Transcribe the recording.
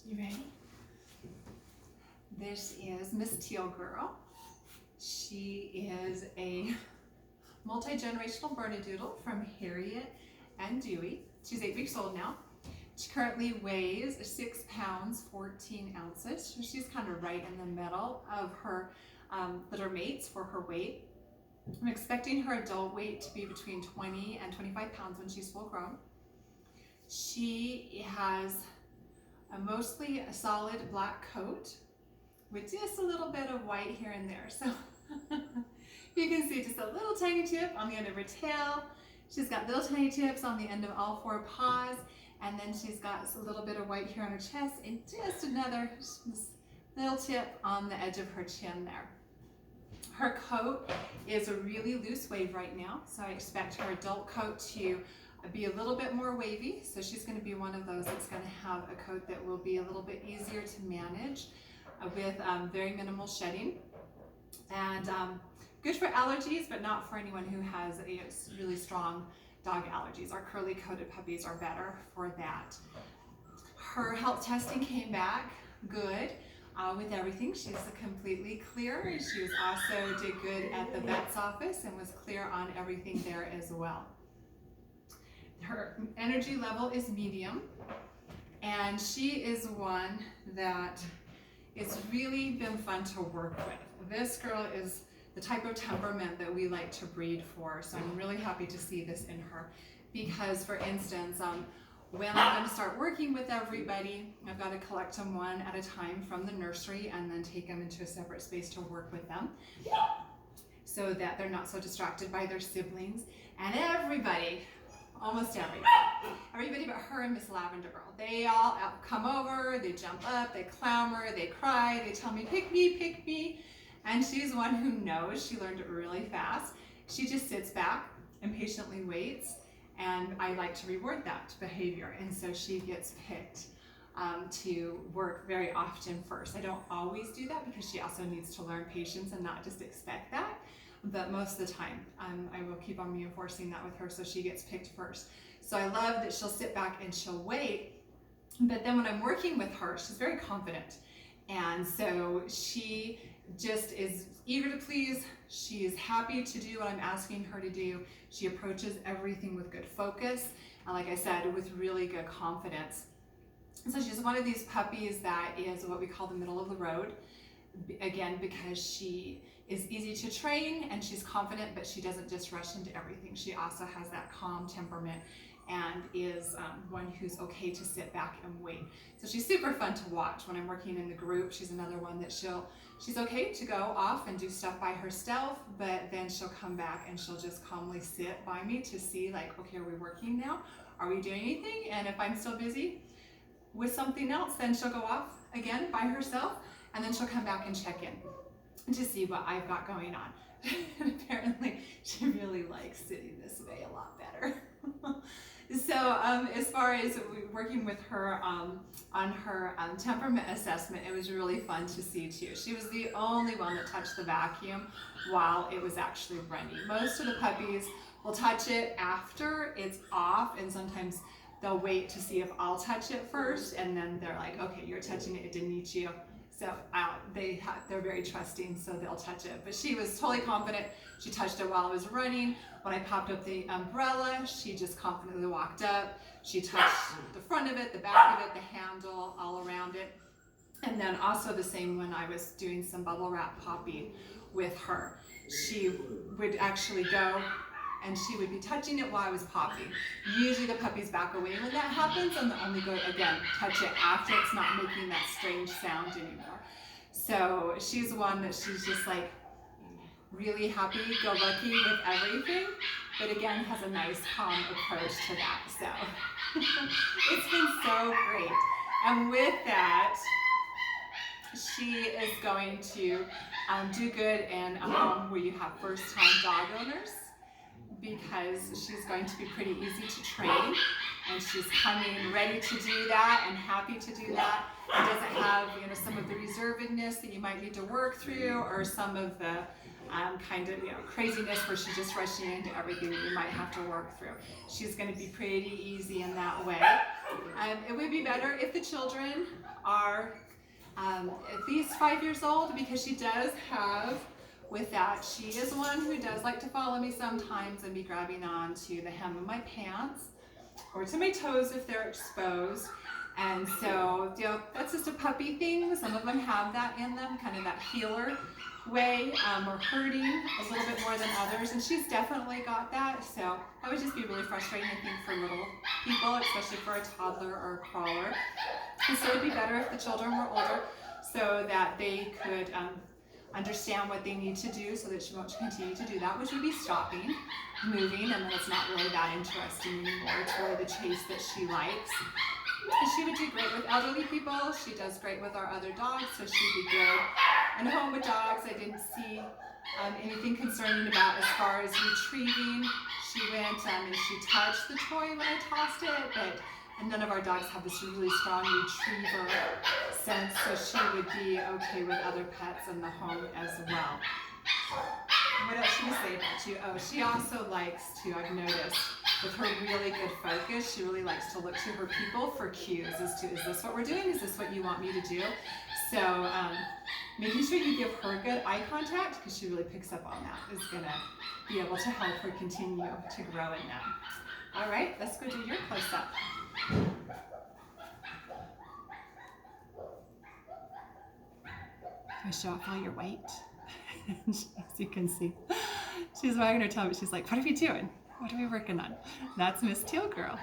You ready? This is Miss Teal girl. She is a multi-generational Bernedoodle from Harriet and Dewey. She's 8 weeks old now. She currently weighs 6 pounds, 14 ounces. So she's kind of right in the middle of her litter mates for her weight. I'm expecting her adult weight to be between 20 and 25 pounds when she's full grown. She has mostly a solid black coat with just a little bit of white here and there. So you can see just a little tiny tip on the end of her tail. She's got little tiny tips on the end of all 4 paws, and then she's got a little bit of white here on her chest and just another little tip on the edge of her chin there. Her coat is a really loose wave right now, so I expect her adult coat to be a little bit more wavy. So she's going to be one of those that's going to have a coat that will be a little bit easier to manage with very minimal shedding. And good for allergies, but not for anyone who has a really strong dog allergies. Our curly coated puppies are better for that. Her health testing came back good with everything. She's completely clear. She was also did good at the vet's office and was clear on everything there as well. Her energy level is medium, and she is one that it's really been fun to work with. This girl is the type of temperament that we like to breed for, so I'm really happy to see this in her. Because, for instance, when I'm going to start working with everybody, I've got to collect them one at a time from the nursery and then take them into a separate space to work with them so that they're not so distracted by their siblings. And everybody, almost everybody but her and Miss Lavender Girl, they all come over, they jump up, they clamor, they cry, they tell me, pick me, pick me. And she's one who knows. She learned it really fast. She just sits back and patiently waits, and I like to reward that behavior. And so she gets picked to work very often first. I don't always do that because she also needs to learn patience and not just expect that. But most of the time, I will keep on reinforcing that with her, so she gets picked first. So I love that she'll sit back and she'll wait. But then when I'm working with her, she's very confident. And so she just is eager to please. She is happy to do what I'm asking her to do. She approaches everything with good focus, and like I said, with really good confidence. So she's one of these puppies that is what we call the middle of the road. Again, because she is easy to train and she's confident, but she doesn't just rush into everything. She also has that calm temperament and is one who's okay to sit back and wait. So she's super fun to watch when I'm working in the group. She's another one that she's okay to go off and do stuff by herself, but then she'll come back and she'll just calmly sit by me to see, like, okay, are we working now? Are we doing anything? And if I'm still busy with something else, then she'll go off again by herself, and then she'll come back and check in to see what I've got going on. And apparently she really likes sitting this way a lot better. So as far as working with her on her temperament assessment, it was really fun to see too. She was the only one that touched the vacuum while it was actually running. Most of the puppies will touch it after it's off, and sometimes they'll wait to see if I'll touch it first, and then they're like, okay, you're touching it, it didn't eat you. So they're very trusting, so they'll touch it. But she was totally confident. She touched it while I was running. When I popped up the umbrella, she just confidently walked up. She touched the front of it, the back of it, the handle, all around it. And then also the same when I was doing some bubble wrap popping with her. She would actually go and she would be touching it while I was popping. Usually the puppies back away when that happens, and they'll only go, again, touch it after it's not making that strange sound anymore. So she's one that she's just like really happy-go-lucky with everything, but again has a nice, calm approach to that. So it's been so great. And with that, she is going to do good in a home where you have first-time dog owners, because she's going to be pretty easy to train, and she's coming ready to do that and happy to do that. It doesn't have, some of the reservedness that you might need to work through, or some of the kind of, craziness where she's just rushing into everything that you might have to work through. She's going to be pretty easy in that way. It would be better if the children are at least 5 years old, because she does have, with that, she is one who does like to follow me sometimes and be grabbing on to the hem of my pants or to my toes if they're exposed. And so, that's just a puppy thing. Some of them have that in them, kind of that healer way, or hurting a little bit more than others. And she's definitely got that. So that would just be really frustrating, I think, for little people, especially for a toddler or a crawler. And so it would be better if the children were older so that they could understand what they need to do so that she won't continue to do that, which would be stopping, moving, and then it's not really that interesting anymore. It's really the chase that she likes. And she would do great with elderly people. She does great with our other dogs, so she'd be good. And home with dogs, I didn't see anything concerning about as far as retrieving. She went and she touched the toy when I tossed it, and none of our dogs have this really strong retriever sense, so she would be okay with other pets in the home as well. What else should we say about you? Oh, she also likes to, I've noticed, with her really good focus, she really likes to look to her people for cues as to, is this what we're doing? Is this what you want me to do? So making sure you give her good eye contact, because she really picks up on that, is going to be able to help her continue to grow in that. All right, let's go do your close-up. I show off all your weight. As you can see, she's wagging her tail, but she's like, what are we doing? What are we working on? That's Miss Teal Girl.